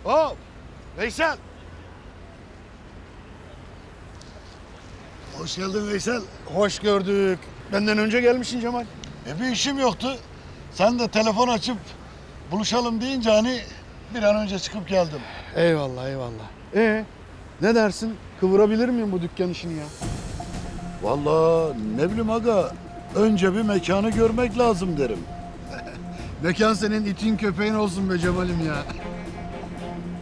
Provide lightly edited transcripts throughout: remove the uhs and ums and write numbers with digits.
Hop! Veysel! Hoş geldin Veysel. Hoş gördük. Benden önce gelmişsin Cemal. Bir işim yoktu. Sen de telefon açıp buluşalım deyince hani bir an önce çıkıp geldim. Eyvallah, eyvallah. Ne dersin? Kıvırabilir miyim bu dükkan işini ya? Vallahi ne bileyim aga, önce bir mekanı görmek lazım derim. Mekan senin itin köpeğin olsun be Cemal'im ya.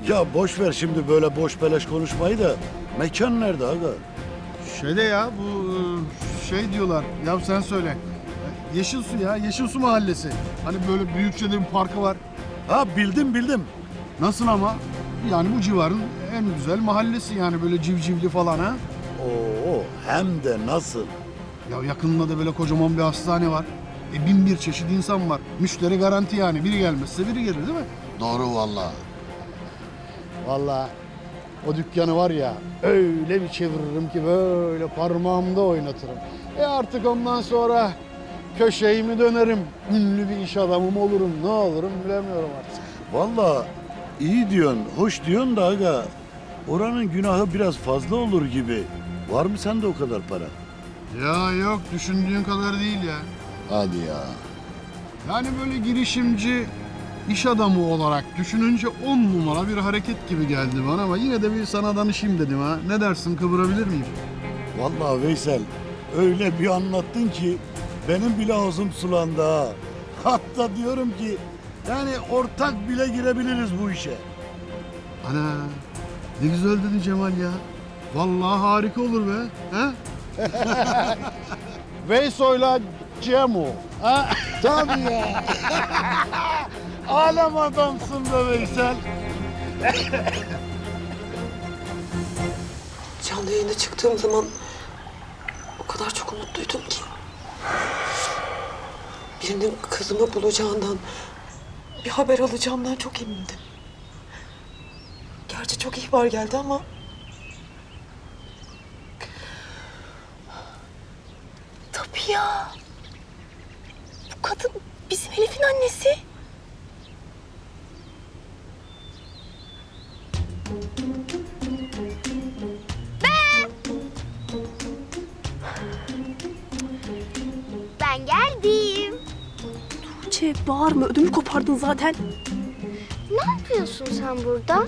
Ya boş ver şimdi böyle boş beleş konuşmayı da, mekan nerede aga? Şeyde ya bu şey diyorlar. Ya sen söyle. Yeşilsu ya. Yeşilsu mahallesi. Hani böyle Büyükçe'de bir parkı var. Ha bildim. Nasıl ama? Yani bu civarın en güzel mahallesi yani böyle civcivli falan ha. Oo, hem de nasıl? Ya yakınında da böyle kocaman bir hastane var. Bin bir çeşit insan var. Müşteri garanti yani. Biri gelmezse biri gelir değil mi? Doğru vallahi. Vallahi o dükkanı var ya öyle bir çeviririm ki böyle parmağımda oynatırım. Artık ondan sonra köşeyi mi dönerim, ünlü bir iş adamı mı olurum, ne olurum bilemiyorum artık. Vallahi iyi diyorsun, hoş diyorsun da aga, oranın günahı biraz fazla olur gibi. Var mı sende o kadar para? Ya yok düşündüğün kadar değil ya. Hadi ya. Yani böyle girişimci, iş adamı olarak düşününce 10 numara bir hareket gibi geldi bana ama yine de bir sana danışayım dedim ha. Ne dersin, kıvırabilir miyim? Vallahi Veysel, öyle bir anlattın ki benim bile ağzım sulandı ha. Hatta diyorum ki yani ortak bile girebiliriz bu işe. Ana ne güzel dedi Cemal ya. Vallahi harika olur be. Ha? Veyso'yla Cemo. Ha? Tabii ya. Alem adamsın be Veysel. Canlı yayına çıktığım zaman o kadar çok umutluydum ki. Birinin kızımı bulacağından, bir haber alacağımdan çok emindim. Gerçi çok ihbar geldi ama... Tabii ya. Bu kadın bizim Elif'in annesi. Ben geldim. Tuğçe bağırma, ödümü kopardın zaten. Ne yapıyorsun sen burada?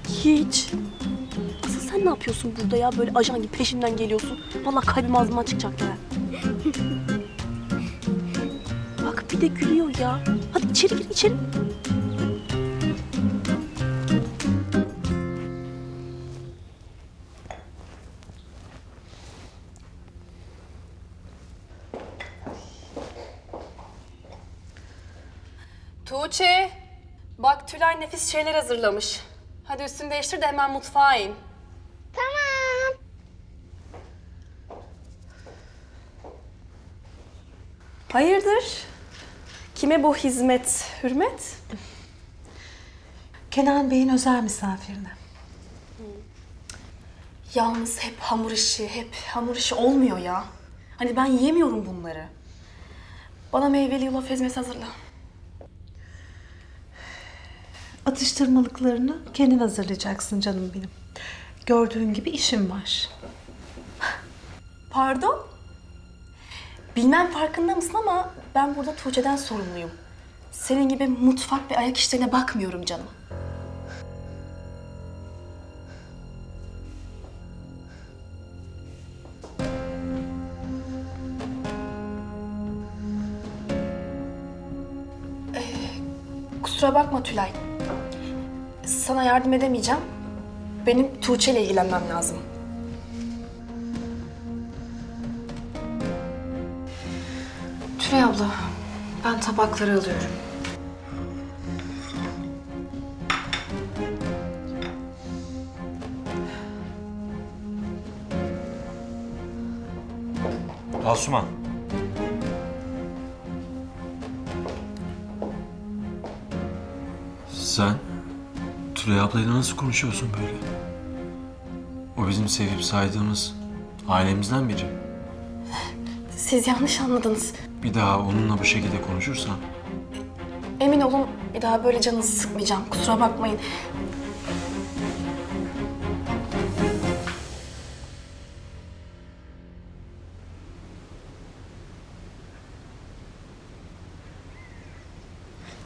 Hiç. Asıl sen ne yapıyorsun burada ya? Böyle ajan gibi peşimden geliyorsun. Vallahi kalbim ağzımdan çıkacak ya. Bak bir de gülüyor ya. Hadi içeri gir, içeri. Tuğçe, bak Tülay nefis şeyler hazırlamış. Hadi üstünü değiştir de hemen mutfağa in. Tamam. Hayırdır? Kime bu hizmet, hürmet? Kenan Bey'in özel misafirine. Yalnız hep hamur işi olmuyor ya. Hani ben yiyemiyorum bunları. Bana meyveli yulaf ezmesi hazırla. Atıştırmalıklarını kendin hazırlayacaksın canım benim. Gördüğün gibi işim var. Pardon? Bilmem farkında mısın ama ben burada Tuğçe'den sorumluyum. Senin gibi mutfak ve ayak işlerine bakmıyorum canım. Kusura bakma Tülay. Sana yardım edemeyeceğim. Benim Tuğçe ile ilgilenmem lazım. Tülay abla, ben tabakları alıyorum. Asuman. Sen Tülay ablayla nasıl konuşuyorsun böyle? O bizim sevip saydığımız ailemizden biri. Siz yanlış anladınız. Bir daha onunla bu şekilde konuşursan Emin olun bir daha böyle canınızı sıkmayacağım. Kusura bakmayın.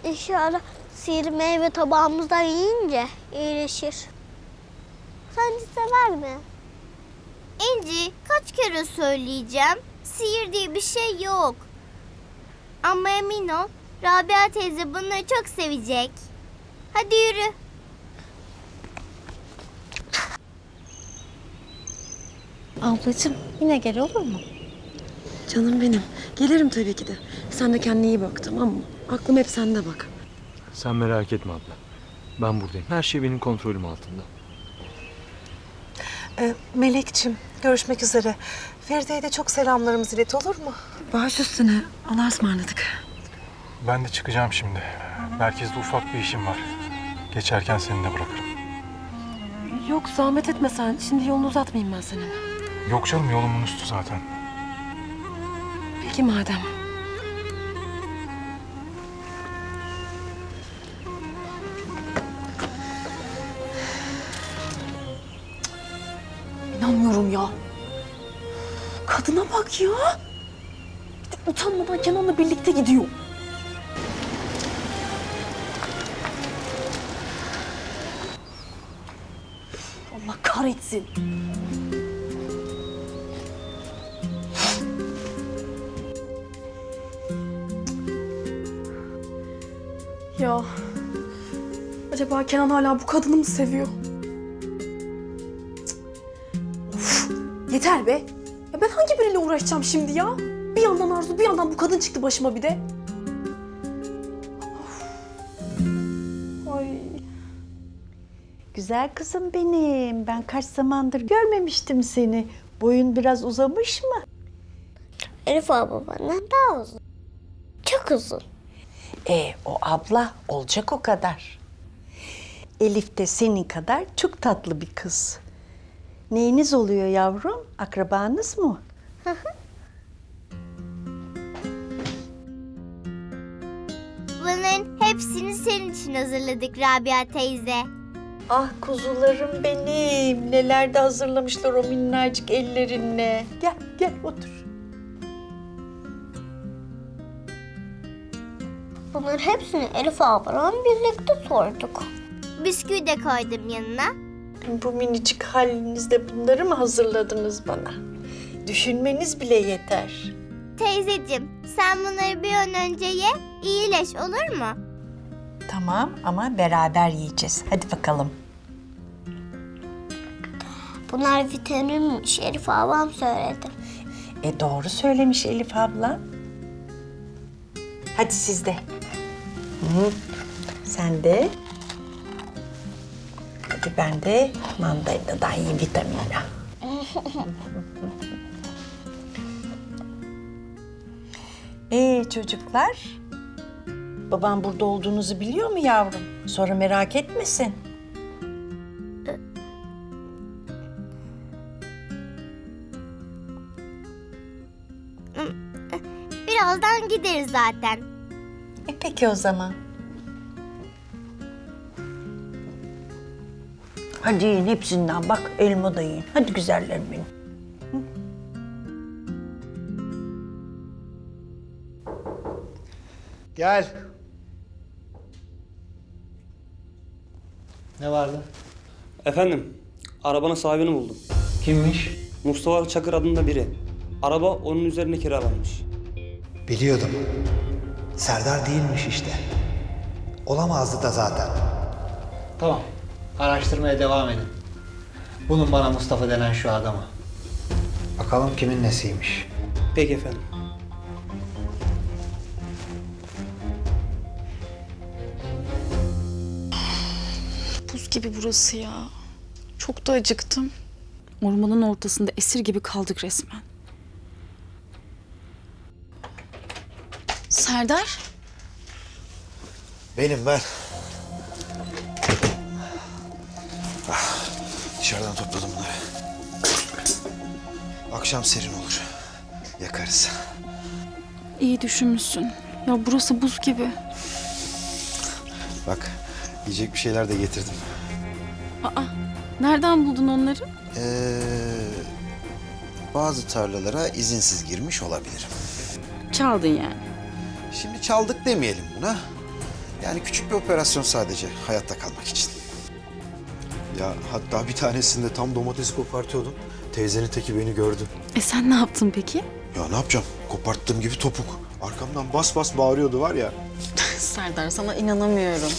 İnşallah sihirli meyve tabağımızdan yiyince iyileşir. Sence sever mi? İnci, kaç kere söyleyeceğim? Sihir diye bir şey yok. Ama emin ol, Rabia teyze bunları çok sevecek. Hadi yürü. Ablacığım yine gel olur mu? Canım benim. Gelirim tabii ki de. Sen de kendine iyi bak, tamam mı? Aklım hep sende bak. sen merak etme abla. Ben buradayım. Her şey benim kontrolüm altında. Melekçim, görüşmek üzere. Feride'ye de çok selamlarımızı ilet olur mu? Baş üstüne. Allah'a ısmarladık. Ben de çıkacağım şimdi. Merkezde ufak bir işim var. Geçerken seni de bırakırım. Yok zahmet etme sen. Şimdi yolunu uzatmayayım ben senin. Yok canım, yolumun üstü zaten. Peki madem. İnanmıyorum ya. Kadına bak ya. Bir de utanmadan Kenan'la birlikte gidiyor. Allah kahretsin. Ya acaba Kenan hala bu kadını mı seviyor? Of, yeter be. Ya ben hangi biriyle uğraşacağım şimdi ya? Bir yandan Arzu, bir yandan bu kadın çıktı başıma bir de. Of. Ay. Güzel kızım benim. Ben kaç zamandır görmemiştim seni. Boyun biraz uzamış mı? Elif abla benden daha uzun. Çok uzun. O abla olacak o kadar. Elif de senin kadar çok tatlı bir kız. Neyiniz oluyor yavrum? Akrabanız mı? Bunların hepsini senin için hazırladık Rabia teyze. Ah kuzularım benim. Neler de hazırlamışlar o minnacık ellerinle. Gel gel otur. Bunların hepsini Elif ablamla birlikte sorduk. Bisküvi de koydum yanına. Bu minicik halinizde bunları mı hazırladınız bana? Düşünmeniz bile yeter. Teyzeciğim, sen bunları bir an önce ye, iyileş olur mu? Tamam ama beraber yiyeceğiz. Hadi bakalım. Bunlar vitaminmiş. Elif ablam söyledi. Doğru söylemiş Elif abla. Hadi siz de. Sen de. Hadi ben de mandalinadan yiyeyim vitaminle. Çocuklar? Babam burada olduğunuzu biliyor mu yavrum? Sonra merak etmesin. Birazdan gideriz zaten. Peki o zaman. Hadi yiyin hepsinden. Bak elma da yiyin. Hadi güzellerim benim. Gel. Ne vardı? Efendim, arabanın sahibini buldum. Kimmiş? Mustafa Çakır adında biri. Araba onun üzerine kiralanmış. Biliyordum. Serdar değilmiş işte. Olamazdı da zaten. Tamam. Araştırmaya devam edin. Bulun bana Mustafa denen şu adamı. Bakalım kimin nesiymiş. Peki efendim. Buz gibi burası ya. Çok da acıktım. Ormanın ortasında esir gibi kaldık resmen. Serdar? Benim ben. Dışarıdan topladım bunları. Akşam serin olur. Yakarız. İyi düşünmüşsün. Ya burası buz gibi. Bak, yiyecek bir şeyler de getirdim. Aa, nereden buldun onları? Bazı tarlalara izinsiz girmiş olabilirim. Çaldın yani. Şimdi çaldık demeyelim buna. Yani küçük bir operasyon sadece hayatta kalmak için. Ya hatta bir tanesinde tam domatesi kopartıyordum. Teyzenin teki beni gördü. Sen ne yaptın peki? Ya ne yapacağım? Koparttığım gibi topuk. Arkamdan bas bas bağırıyordu var ya. Serdar sana inanamıyorum.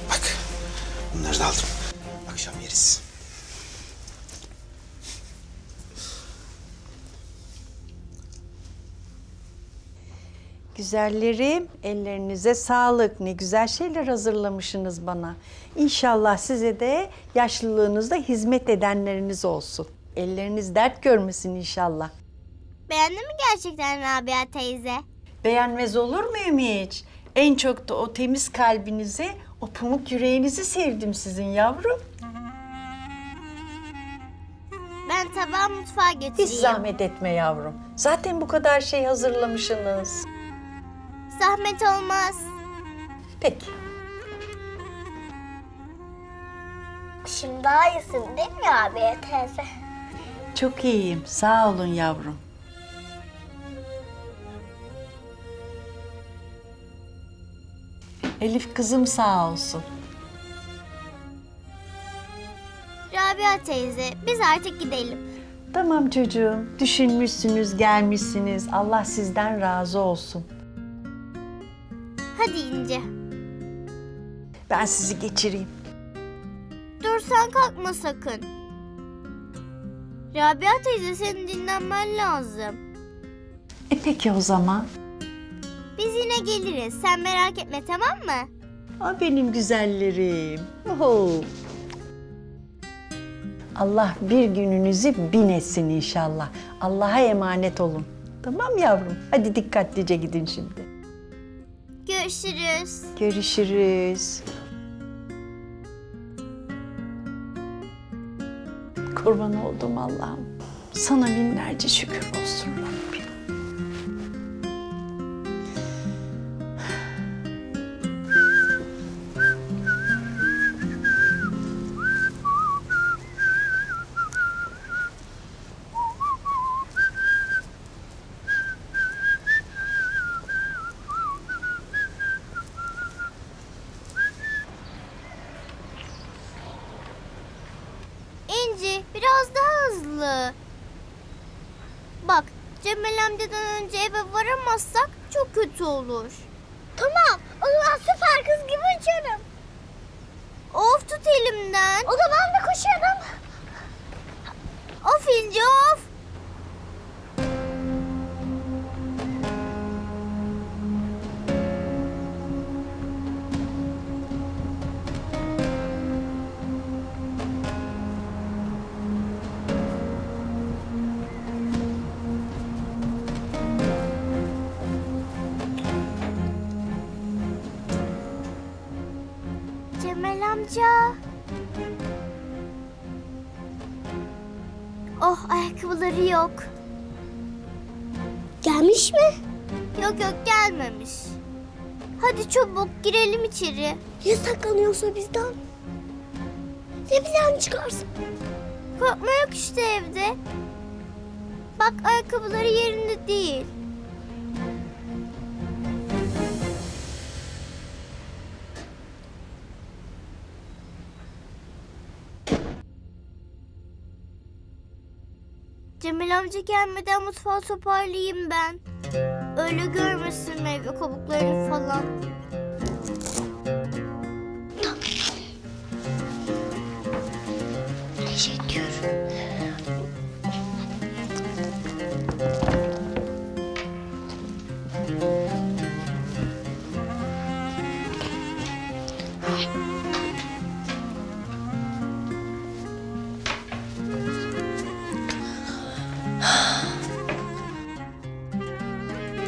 Bak, bunları da aldım. Akşam yeriz. Güzellerim, ellerinize sağlık. Ne güzel şeyler hazırlamışsınız bana. İnşallah size de yaşlılığınızda hizmet edenleriniz olsun. Elleriniz dert görmesin inşallah. Beğendin mi gerçekten Rabia teyze? Beğenmez olur muyum hiç? En çok da o temiz kalbinizi, o pamuk yüreğinizi sevdim sizin yavrum. Ben tabağı mutfağa götüreyim. Hiç zahmet etme yavrum. Zaten bu kadar şey hazırlamışsınız. Zahmet olmaz. Peki. Şimdi daha iyisin değil mi Rabia teyze? Çok iyiyim. Sağ olun yavrum. Elif kızım sağ olsun. Rabia teyze, biz artık gidelim. Tamam çocuğum. Düşünmüşsünüz, gelmişsiniz. Allah sizden razı olsun. Hadi İnce. Ben sizi geçireyim. Dur sen kalkma sakın. Rabia teyze senin dinlenmen lazım. Peki o zaman. Biz yine geliriz. Sen merak etme tamam mı? Benim güzellerim. Oho. Allah bir gününüzü bin etsin inşallah. Allah'a emanet olun. Tamam yavrum. Hadi dikkatlice gidin şimdi. Görüşürüz. Görüşürüz. Kurban oldum Allah'ım. Sana binlerce şükür olsun Rabbim. İnci biraz daha hızlı. Bak Cemal amcadan önce eve varamazsak çok kötü olur. Tamam, o zaman süper kız gibi uçarım. Of tut elimden. O zaman da koşarım. Of İnci of. amca. Oh, ayakkabıları yok. Gelmiş mi? Yok gelmemiş. Hadi çabuk girelim içeri. Ya saklanıyorsa bizden? Ne bilen çıkarsın? Korkma yok işte evde. Bak ayakkabıları yerinde değil. Cemil amca gelmeden mutfağı toparlayayım ben. Öyle görmesin meyve kabuklarını falan. Teşekkür.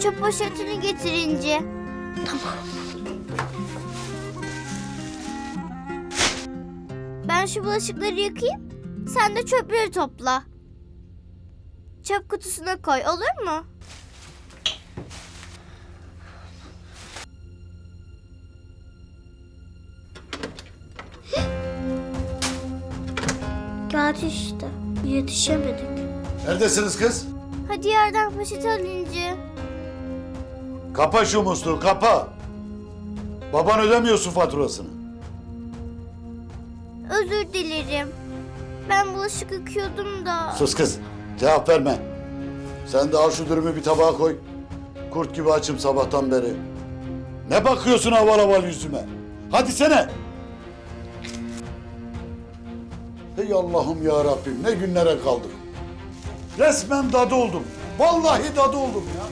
Çöp poşetini getirince. Tamam. Ben şu bulaşıkları yıkayayım. Sen de çöpleri topla. Çöp kutusuna koy, olur mu? Geldi işte. Yetişemedik. Neredesiniz kız? Hadi yerden poşet alınca. Kapa şu musluğu, kapa. Baban ödemiyor su faturasını. Özür dilerim. Ben bulaşık yıkıyordum da. Sus kız, cevap verme. Sen de al şu dürümü bir tabağa koy. Kurt gibi açım sabahtan beri. Ne bakıyorsun aval aval yüzüme? Hadi sene. Ey Allah'ım ya Rabbim, ne günlere kaldık. Resmen dadı oldum. Vallahi dadı oldum ya.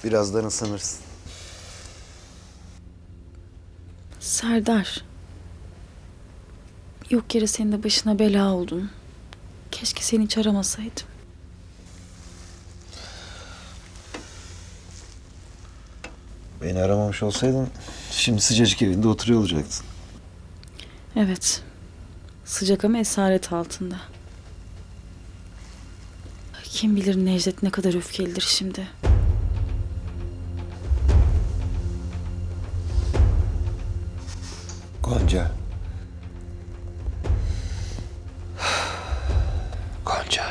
Birazdan ısınırsın. Serdar. Yok yere senin de başına bela oldun. Keşke seni hiç aramasaydım. Beni aramamış olsaydın şimdi sıcacık evinde oturuyor olacaktın. Evet. Sıcak ama esaret altında. Kim bilir Necdet ne kadar öfkelidir şimdi. Gonca. Gonca.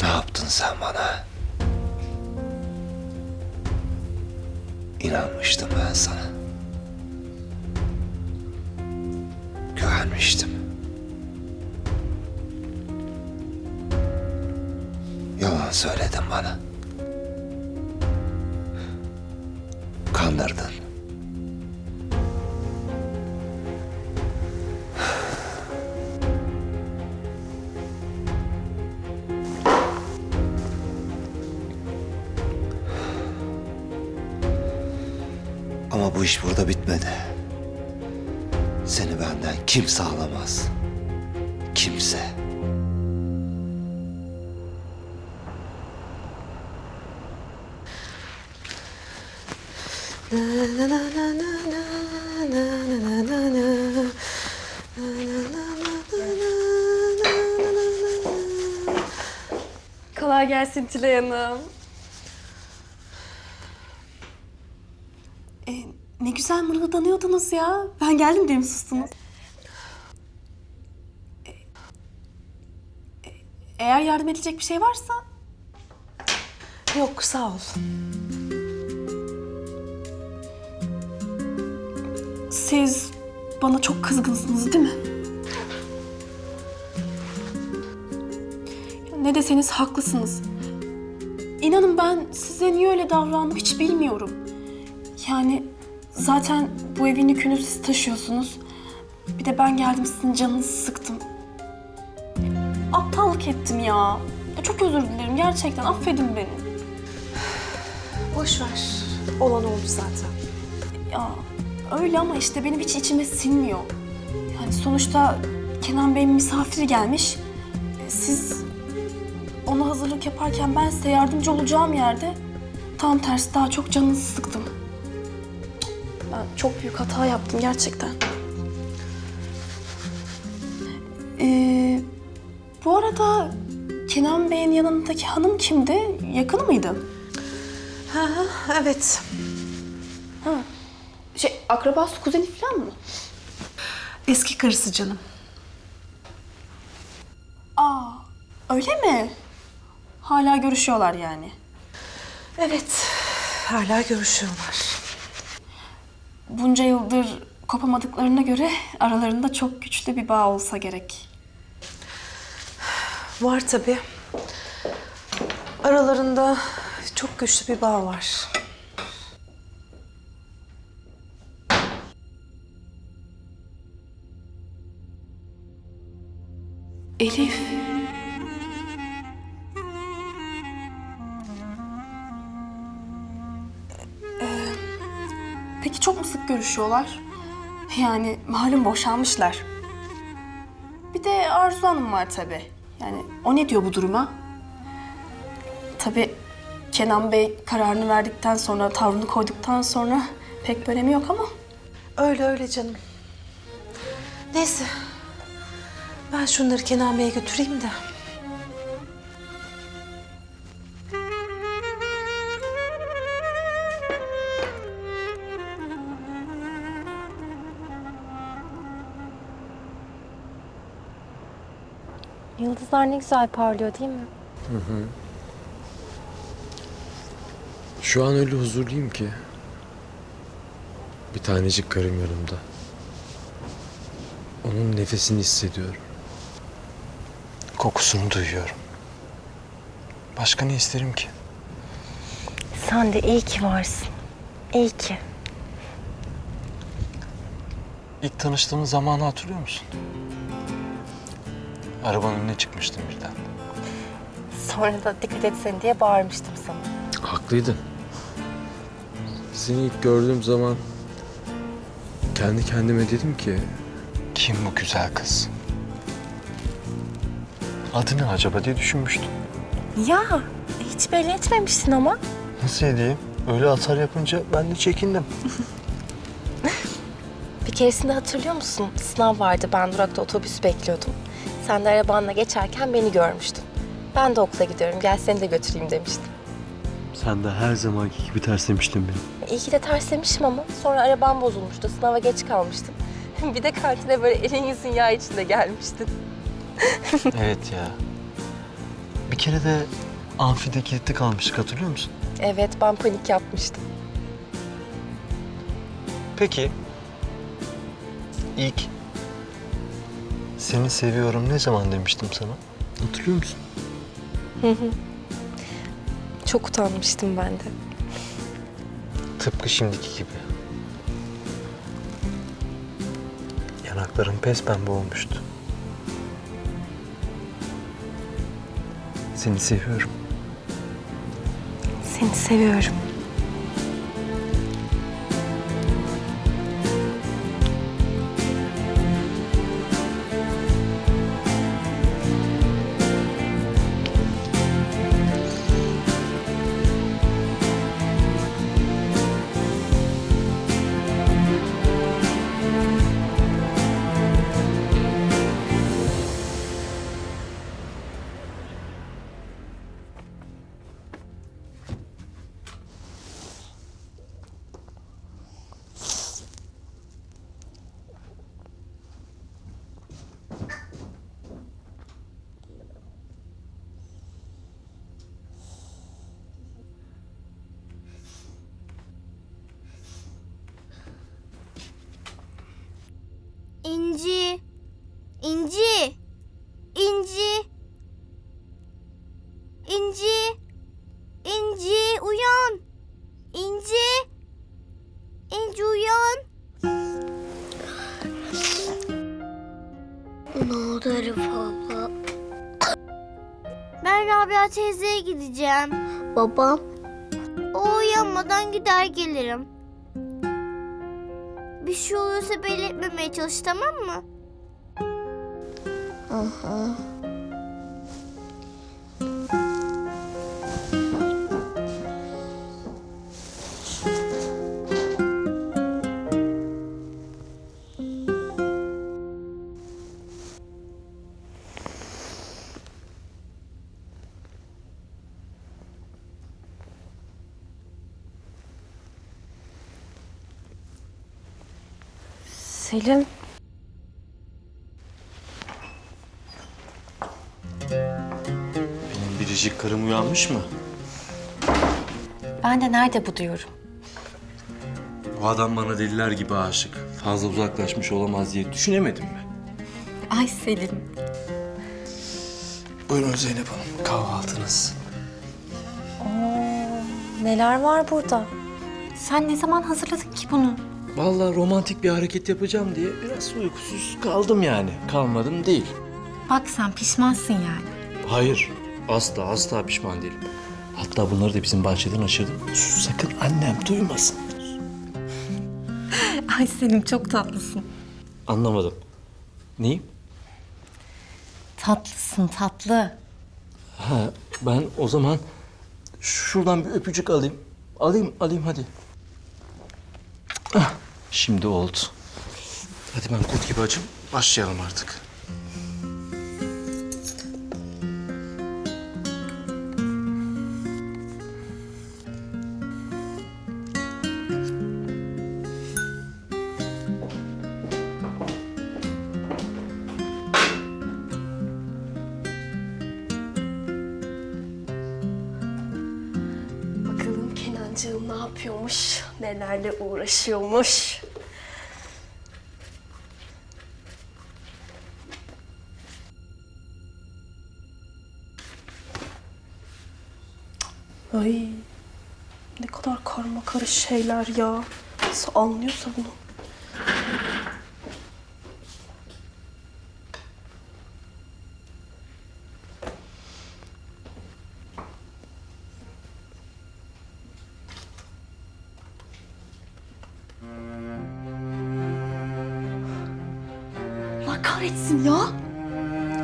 Ne yaptın sen bana? İnanmıştım ben sana. Güvenmiştim. Yalan söyledin bana. Kandırdın. Ama bu iş burada bitmedi. Seni benden kimse alamaz. Kimse. Kolay gelsin Tülay Hanım. Ne güzel mırıldanıyordunuz ya. Ben geldim diye mi sustunuz? Eğer yardım edecek bir şey varsa... Yok, sağ ol. Siz bana çok kızgınsınız değil mi? Ne deseniz haklısınız. İnanın ben size niye öyle davrandım hiç bilmiyorum. Yani zaten bu evin yükünü siz taşıyorsunuz. Bir de ben geldim sizin canınızı sıktım. Aptallık ettim ya. Çok özür dilerim gerçekten affedin beni. boş ver. Olan oldu zaten. Ya öyle ama işte benim hiç içime sinmiyor. Yani sonuçta Kenan Bey'in misafiri gelmiş. Siz ona hazırlık yaparken ben size yardımcı olacağım yerde tam tersi daha çok canınızı sıktım. Ben çok büyük hata yaptım gerçekten. Bu arada Kenan Bey'in yanındaki hanım kimdi? Yakını mıydı? Evet. Ha. Akrabası, kuzeni falan mı? Eski karısı canım. Aa, öyle mi? Hala görüşüyorlar yani. Evet, hala görüşüyorlar. Bunca yıldır kopamadıklarına göre aralarında çok güçlü bir bağ olsa gerek. Var tabii. Aralarında çok güçlü bir bağ var. Elif. Peki çok mu sık görüşüyorlar? Yani malum boşanmışlar. Bir de Arzu Hanım var tabii. Yani o ne diyor bu duruma? Tabii Kenan Bey kararını verdikten sonra, tavrını koyduktan sonra pek bir önemi yok ama. Öyle öyle canım. Neyse. Ben şunları Kenan Bey'e götüreyim de. Yıldızlar ne güzel parlıyor değil mi? Hı hı. Şu an öyle huzurluyum ki. Bir tanecik karım yanımda. Onun nefesini hissediyorum. Kokusunu duyuyorum. Başka ne isterim ki? Sen de iyi ki varsın. İyi ki. İlk tanıştığımız zamanı hatırlıyor musun? Arabanın önüne çıkmıştım birden. Sonra da dikkat etsene diye bağırmıştım sana. Haklıydın. Seni ilk gördüğüm zaman kendi kendime dedim ki kim bu güzel kız? Adı ne acaba diye düşünmüştüm. Ya hiç belli etmemişsin ama. Nasıl edeyim? Öyle atar yapınca ben de çekindim. Bir keresinde hatırlıyor musun? Sınav vardı, ben durakta otobüs bekliyordum. Sen de arabanla geçerken beni görmüştün. Ben de okula gidiyorum, gel seni de götüreyim demiştim. Sen de her zamanki gibi terslemiştin beni. İyi ki de terslemişim ama sonra arabam bozulmuştu, sınava geç kalmıştım. Bir de kantine böyle elin yüzün yağ içinde gelmiştin. Evet ya. Bir kere de amfide kilitli kalmıştık, hatırlıyor musun? Evet, ben panik yapmıştım. Peki. İlk seni seviyorum ne zaman demiştim sana? Hatırlıyor musun? Hı hı. Çok utanmıştım ben de. Tıpkı şimdiki gibi. Yanakların pespembe olmuştu. Seni seviyorum. Seni seviyorum. İnci. İnci. İnci. İnci. İnci uyan. İnci. İnci uyan. Ne oldu Arif abla? Ben Rabia teyzeye gideceğim. Babam? O uyanmadan gider gelirim. Bir şey olursa belirtmemeye çalış, tamam mı? Aha. Selim. Benim biricik karım uyanmış mı? Ben de nerede bu diyorum. Bu adam bana deliler gibi aşık. Fazla uzaklaşmış olamaz diye düşünemedim mi? Ay Selim. Buyurun Zeynep Hanım, kahvaltınız. Neler var burada? Sen ne zaman hazırladın ki bunu? Vallahi romantik bir hareket yapacağım diye biraz uykusuz kaldım yani. Kalmadım değil. Bak sen pişmansın yani. Hayır, asla pişman değilim. Hatta bunları da bizim bahçeden aşırdım. Sus, sakın annem duymasın. Ay Selim çok tatlısın. Anlamadım. Neyim? Tatlısın tatlı. Ha, ben o zaman şuradan bir öpücük alayım. Alayım hadi. Ah, şimdi oldu. Hadi ben kurt gibi açım. Başlayalım artık. Bakalım Kenancığım ne yapıyormuş, nelerle uğraşıyormuş. Ay, ne kadar karma karış şeyler ya. Nasıl anlıyorsa bunu. Allah kahretsin ya.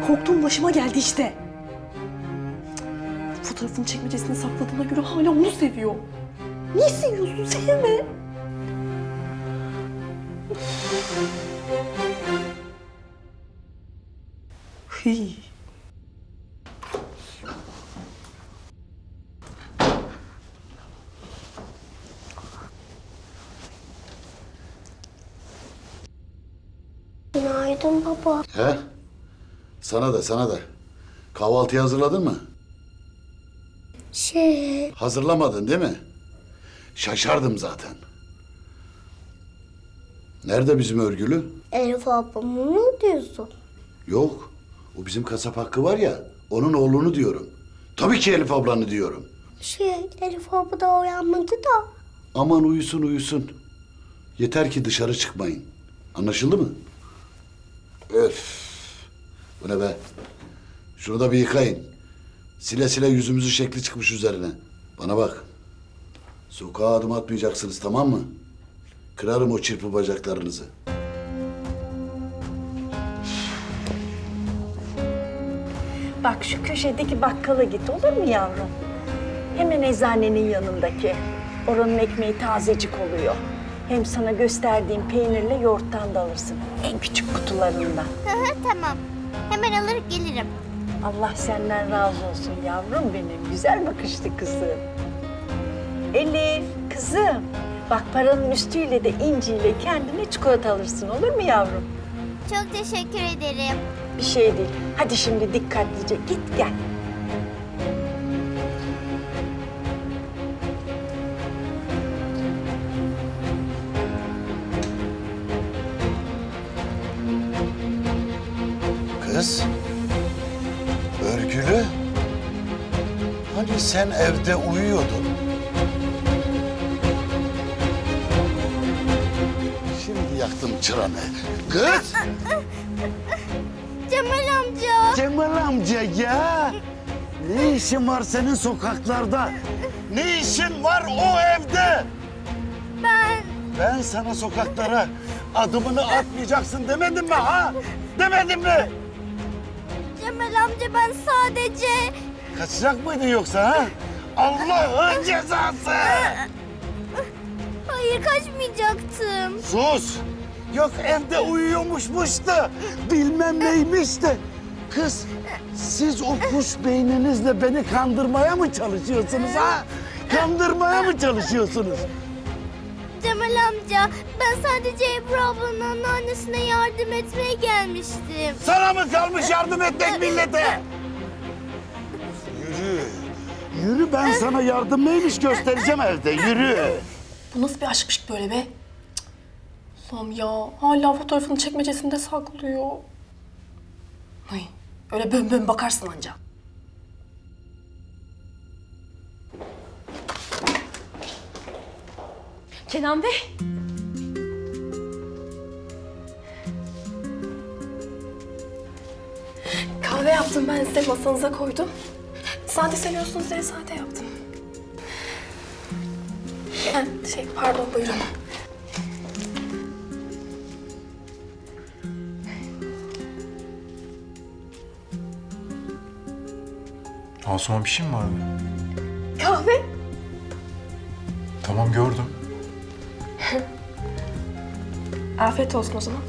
Korktuğum başıma geldi işte. Fotoğrafını çekmecesine sakladığına göre hala onu seviyor. Niye seviyorsun? Sevme. Hıy. Günaydın baba. He? Sana da. Kahvaltıyı hazırladın mı? Hazırlamadın değil mi? Şaşardım zaten. Nerede bizim örgülü? Elif ablamı mı diyorsun? Yok. O bizim kasap Hakkı var ya, onun oğlunu diyorum. Tabii ki Elif ablanı diyorum. Elif abla da uyanmadı da. Aman uyusun. Yeter ki dışarı çıkmayın. Anlaşıldı mı? Öf. Bu ne be? Şunu da bir yıkayın. Sile sile yüzümüzün şekli çıkmış üzerine. Bana bak. Sokağa adım atmayacaksınız, tamam mı? Kırarım o çırpı bacaklarınızı. Bak şu köşedeki bakkala git olur mu yavrum? Hemen eczanenin yanındaki. Oranın ekmeği tazecik oluyor. Hem sana gösterdiğim peynirle yoğurttan da alırsın. En küçük kutularından. Tamam. Hemen alır gelirim. Allah senden razı olsun yavrum benim. Güzel bakışlı kızım. Elif, kızım. Bak paranın üstüyle de inciyle kendine çikolata alırsın olur mu yavrum? Çok teşekkür ederim. Bir şey değil. Hadi şimdi dikkatlice git gel. Kız. Örgülü. Hani sen evde uyuyordun? Şimdi yaktım çıranı. Kız! Cemal amca. Cemal amca ya! Ne işin var senin sokaklarda? Ne işin var o evde? Ben sana sokaklara adımını atmayacaksın demedim mi ha? Demedim mi? Cemal amca ben sadece... Kaçacak mıydın yoksa ha? Allah'ın cezası! Hayır kaçmayacaktım. Sus! Yok evde uyuyormuşmuş da bilmem neymiş de. Kız siz o kuş beyninizle beni kandırmaya mı çalışıyorsunuz ha? Kandırmaya mı çalışıyorsunuz? Cemal amca ben sadece Ebru ablanın anneannesine yardım etmeye gelmiştim. Sana mı kalmış yardım etmek millete? Yürü. Yürü ben sana yardım neymiş göstereceğim evde. Yürü. Bu nasıl bir aşkmış böyle be? Cık. Allah'ım ya. Hala fotoğrafını çekmecesinde saklıyor. Ay, öyle bön bön bakarsın anca. Kenan Bey. Kahve yaptım ben size, masanıza koydum. Sade seviyorsunuz diye sade yaptım. Pardon buyurun. Asuman bir şey mi vardı? Kahve. Tamam gördüm. Afiyet olsun o zaman.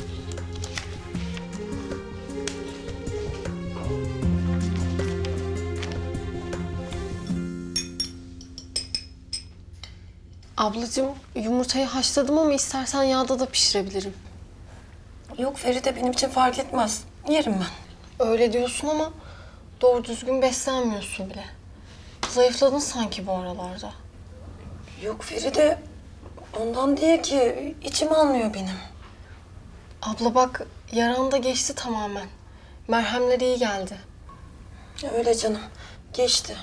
Ablacığım yumurtayı haşladım ama istersen yağda da pişirebilirim. Yok Feride, benim için fark etmez. Yerim ben. Öyle diyorsun ama doğru düzgün beslenmiyorsun bile. Zayıfladın sanki bu aralarda. Yok Feride, ondan değil ki. İçim almıyor benim. Abla bak yaran da geçti tamamen. Merhemler iyi geldi. Öyle canım. Geçti.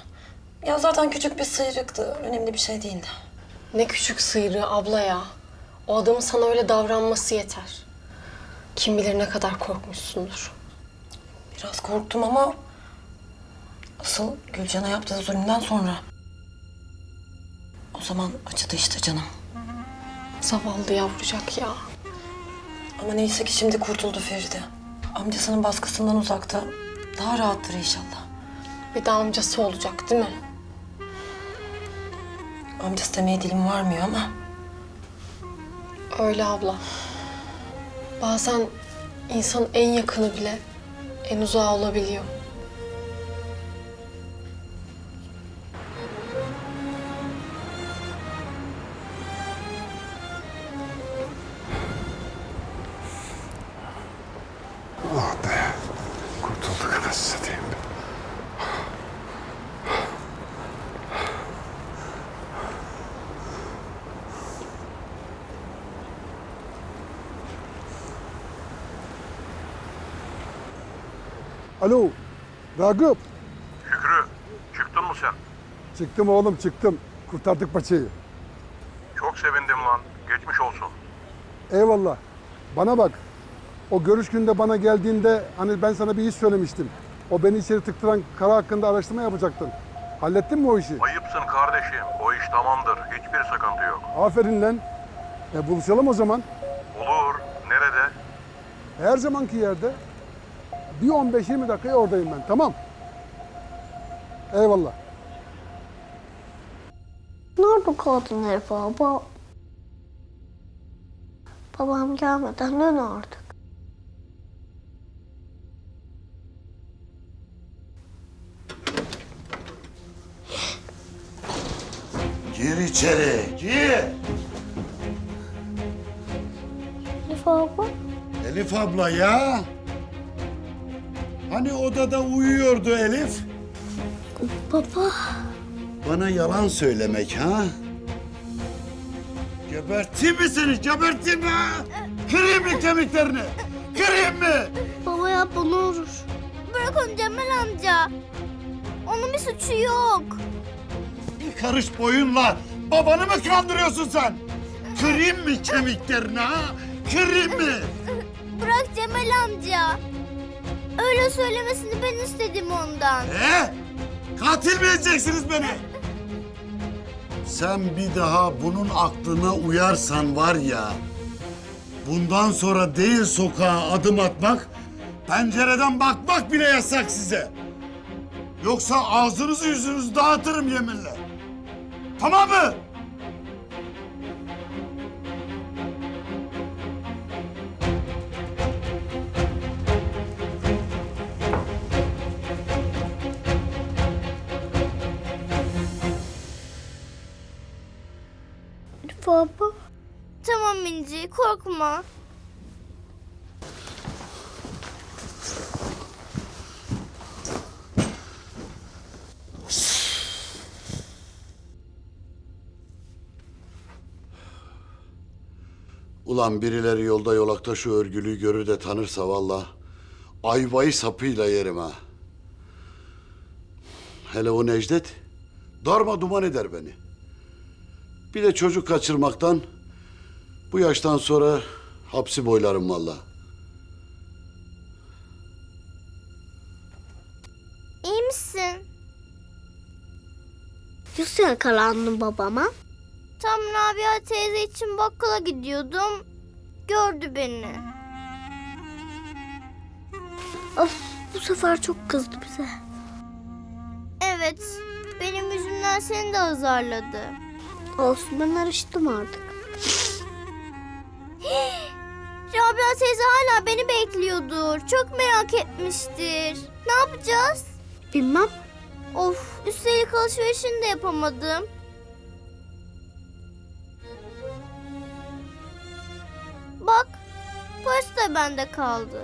Ya zaten küçük bir sıyrıktı. Önemli bir şey değildi. Ne küçük sıyrığı abla ya. O adamın sana öyle davranması yeter. Kim bilir ne kadar korkmuşsundur. Biraz korktum ama asıl Gülcan'a yaptığı zulümden sonra. O zaman acıdı işte canım. Zavallı yavrucak ya. Ama neyse ki şimdi kurtuldu Feride. Amcasının baskısından uzakta. Daha rahattır inşallah. Bir de amcası olacak değil mi? Amcası demeye dilim varmıyor ama. Öyle abla. Bazen insanın en yakını bile en uzağı olabiliyor. Ah be. Kurtulduk nasıl satayım. Alo, Ragıp. Şükrü, çıktın mı sen? Çıktım oğlum, çıktım. Kurtardık paçayı. Çok sevindim lan. Geçmiş olsun. Eyvallah. Bana bak. O görüş günde bana geldiğinde hani ben sana bir iş söylemiştim. O beni içeri tıktıran kara hakkında araştırma yapacaktın. Hallettin mi o işi? Ayıpsın kardeşim. O iş tamamdır. Hiçbir sıkıntı yok. Aferin lan. Buluşalım o zaman. Olur. Nerede? Her zamanki yerde. Bir 15-20 dakikaya oradayım ben. Tamam. Eyvallah. Nerede kaldın Elif abla? Babam gelmeden dön artık. Gir içeri, gir. Elif abla? Elif abla ya. Hani odada uyuyordu Elif? Baba. Bana yalan söylemek ha? Geberteyim mi seni? Geberteyim mi ha? Kırayım mı kemiklerini? Kırayım mı? Baba yapma ne olur. Bırak onu Cemal amca. Onun bir suçu yok. Bir karış boyunla babanı mı kandırıyorsun sen? Kırayım mı kemiklerini ha? Kırayım mı? Bırak Cemal amca. Öyle söylemesini ben istedim ondan. Katil mi edeceksiniz beni? Sen bir daha bunun aklına uyarsan var ya... bundan sonra değil sokağa adım atmak... pencereden bakmak bile yasak size. Yoksa ağzınızı yüzünüzü dağıtırım yeminle. Tamam mı? Baba. Tamam İnci, korkma. Ulan birileri yolda yolakta şu örgülüyü görür de tanırsa vallahi... ayvayı sapıyla yerim ha. Hele o Necdet darma duman eder beni. Bir de çocuk kaçırmaktan bu yaştan sonra hapsi boylarım vallahi. İyi misin? Nasıl yakalandın babama? Tam Rabia teyze için bakkala gidiyordum. Gördü beni. Of, bu sefer çok kızdı bize. Evet, benim yüzümden seni de azarladı. Olsun, ben alıştım artık. Rabia teyze hala beni bekliyordur. Çok merak etmiştir. Ne yapacağız? Bilmem. Of, üstelik alışverişini de yapamadım. Bak, parası da bende kaldı.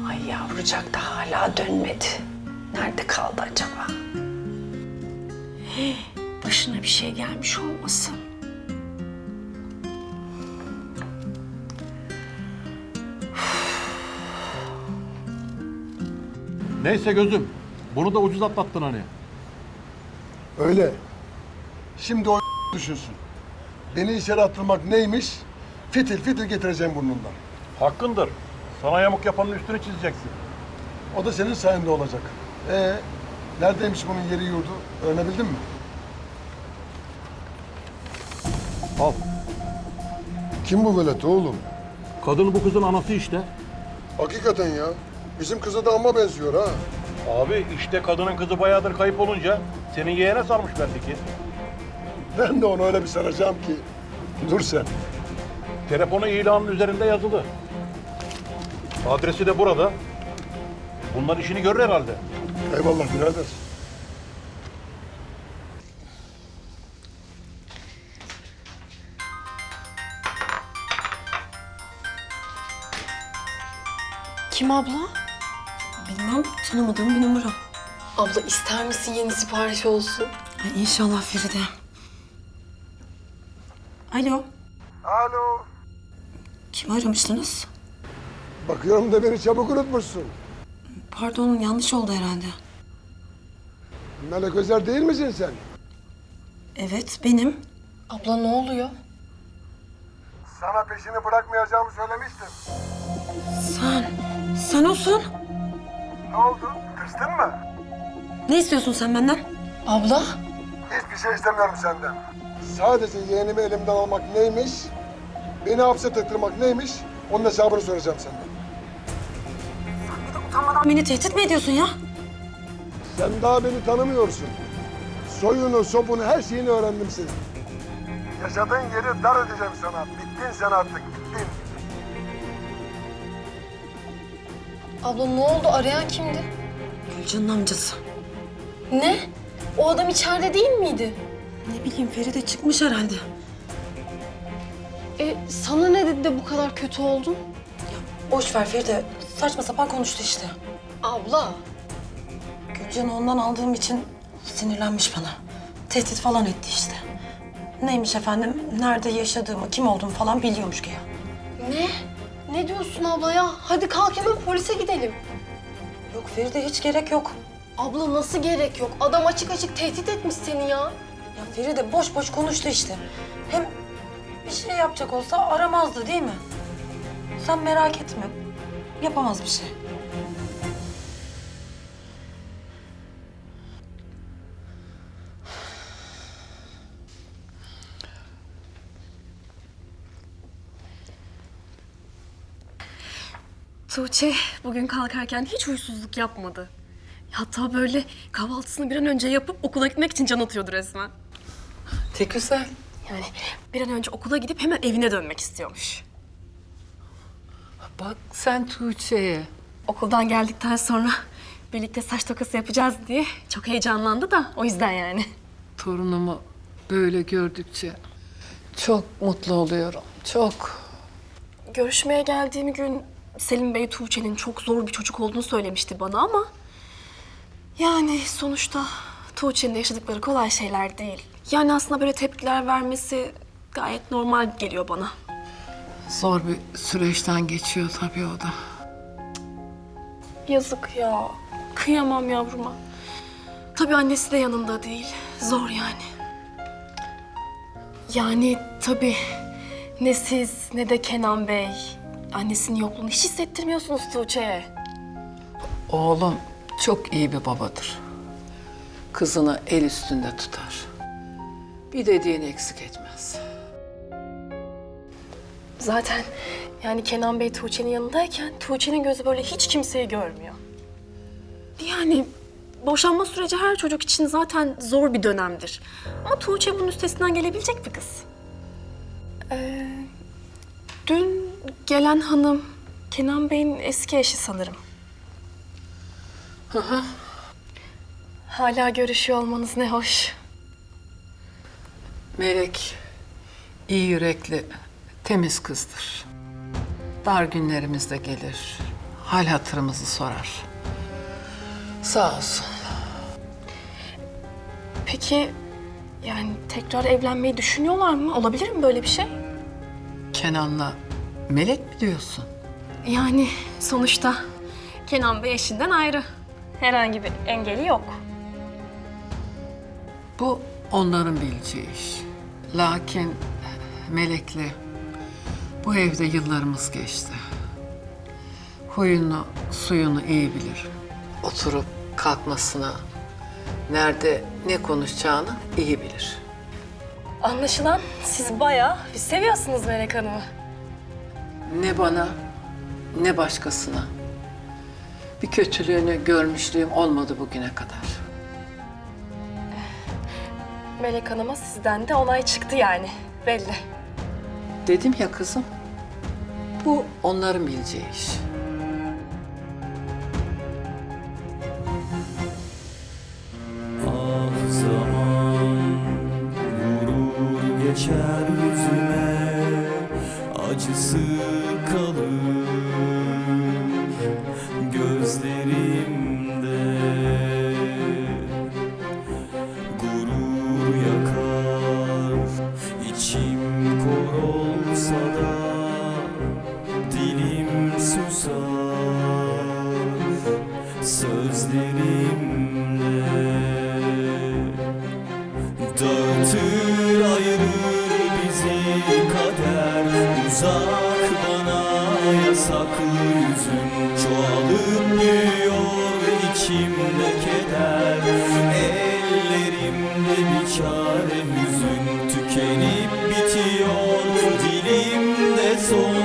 Ay yavrucak da hala dönmedi. Nerede kaldı acaba? Başına bir şey gelmiş olmasın? Neyse gözüm. Bunu da ucuz atlattın hani. Öyle. Şimdi o düşünsün. Beni içeri attırmak neymiş? Fitil fitil getireceğim burnundan. Hakkındır. Sana yamuk yapanın üstünü çizeceksin. O da senin sayende olacak. Neredeymiş bunun yeri yurdu? Öğrenebildin mi? Al. Kim bu velet oğlum? Kadın bu kızın anası işte. Hakikaten ya. Bizim kıza da amma benziyor ha. Abi işte kadının kızı bayağıdır kayıp olunca senin yeğene sarmış belli ki. Ben de onu öyle bir saracağım ki. Dur sen. Telefonu ilanın üzerinde yazılı. Adresi de burada. Bunlar işini görür herhalde. Eyvallah birader. Kim abla? Bilmem, tanımadığım bir numara. Abla ister misin yeni sipariş olsun? Ay inşallah Feride. Alo, Alo. kimi aramıştınız? Bakıyorum da beni çabuk unutmuşsun. Pardon, yanlış oldu herhalde. Melek Özer değil misin sen? Evet, benim. Abla ne oluyor? Sana peşini bırakmayacağımı söylemiştim. Sen olsun. Ne oldu? Tırstın mı? Ne istiyorsun sen benden? Abla? Hiçbir şey istemiyorum senden. Sadece yeğenimi elimden almak neymiş? Beni hapse tıktırmak neymiş? Onun hesabını soracağım senden. Utanmadan beni tehdit mi ediyorsun ya? Sen daha beni tanımıyorsun. Soyunu, sopunu, her şeyini öğrendim senin. Yaşadığın yeri dar edeceğim sana. Bittin sen artık, bittin. Abla ne oldu? Arayan kimdi? Gülcan'ın amcası. Ne? O adam içeride değil miydi? Ne bileyim, Feride çıkmış herhalde. Sana ne dedi de bu kadar kötü oldun? Boş ver Feride, saçma sapan konuştu işte. Abla. Gülcan'ı ondan aldığım için sinirlenmiş bana. Tehdit falan etti işte. Neymiş efendim, nerede yaşadığımı, kim olduğumu falan biliyormuş ki ya. Ne? Ne diyorsun abla ya? Hadi kalk hemen polise gidelim. Yok Feride, hiç gerek yok. Abla nasıl gerek yok? Adam açık açık tehdit etmiş seni ya. Ya Feride boş boş konuştu işte. Hem Bir şey yapacak olsa aramazdı değil mi? Sen merak etme. Yapamaz bir şey. Tuğçe bugün kalkarken hiç huysuzluk yapmadı. Hatta böyle kahvaltısını bir an önce yapıp okula gitmek için can atıyordu resmen. Ne güzel. Yani bir an önce okula gidip hemen evine dönmek istiyormuş. Bak sen Tuğçe'ye. Okuldan geldikten sonra birlikte saç tokası yapacağız diye çok heyecanlandı da o yüzden yani. Torunumu böyle gördükçe çok mutlu oluyorum. Çok. Görüşmeye geldiğim gün Selim Bey Tuğçe'nin çok zor bir çocuk olduğunu söylemişti bana ama... Yani sonuçta Tuğçe'nin de yaşadıkları kolay şeyler değil. Yani aslında böyle tepkiler vermesi gayet normal geliyor bana. Zor bir süreçten geçiyor tabii o da. Yazık ya. Kıyamam yavruma. Tabii annesi de yanında değil. Zor yani. Yani tabii ne siz ne de Kenan Bey annesinin yokluğunu hiç hissettirmiyorsunuz Tuğçe'ye. Oğlum çok iyi bir babadır. Kızını el üstünde tutar. Bir dediğini eksik etmez. Zaten yani Kenan Bey Tuğçe'nin yanındayken Tuğçe'nin gözü böyle hiç kimseyi görmüyor. Yani boşanma süreci her çocuk için zaten zor bir dönemdir. Ama Tuğçe bunun üstesinden gelebilecek bir kız. Dün gelen hanım Kenan Bey'in eski eşi sanırım. Hı hı. Hala görüşüyor olmanız ne hoş. Melek iyi yürekli, temiz kızdır. Dar günlerimizde gelir, hal hatırımızı sorar. Sağ olsun. Peki yani tekrar evlenmeyi düşünüyorlar mı? Olabilir mi böyle bir şey? Kenan'la Melek mi diyorsun? Yani sonuçta Kenan Bey eşinden ayrı. Herhangi bir engeli yok. Bu onların bileceği iş. Lakin Melek'le bu evde yıllarımız geçti. Huyunu, suyunu iyi bilir. Oturup kalkmasına, nerede ne konuşacağını iyi bilir. Anlaşılan siz bayağı bir seviyorsunuz Melek Hanım'ı. Ne bana, ne başkasına bir kötülüğünü görmüşlüğüm olmadı bugüne kadar. Melek Hanım'a sizden de onay çıktı yani, belli. Dedim ya kızım, bu onların bileceği iş. Ah zaman vurur geçer yüzüme, acısı kalır gözlerimde. Gurur yakar, içim kor olsa da dilim susar sözlerimle. Dağıtır ayırır bizi kader, uzak bana yasaklı yüzün. Çoğalıp büyüyor içimde keder, ellerimde bir çare hüzün. Tükenip bitiyor dilimde son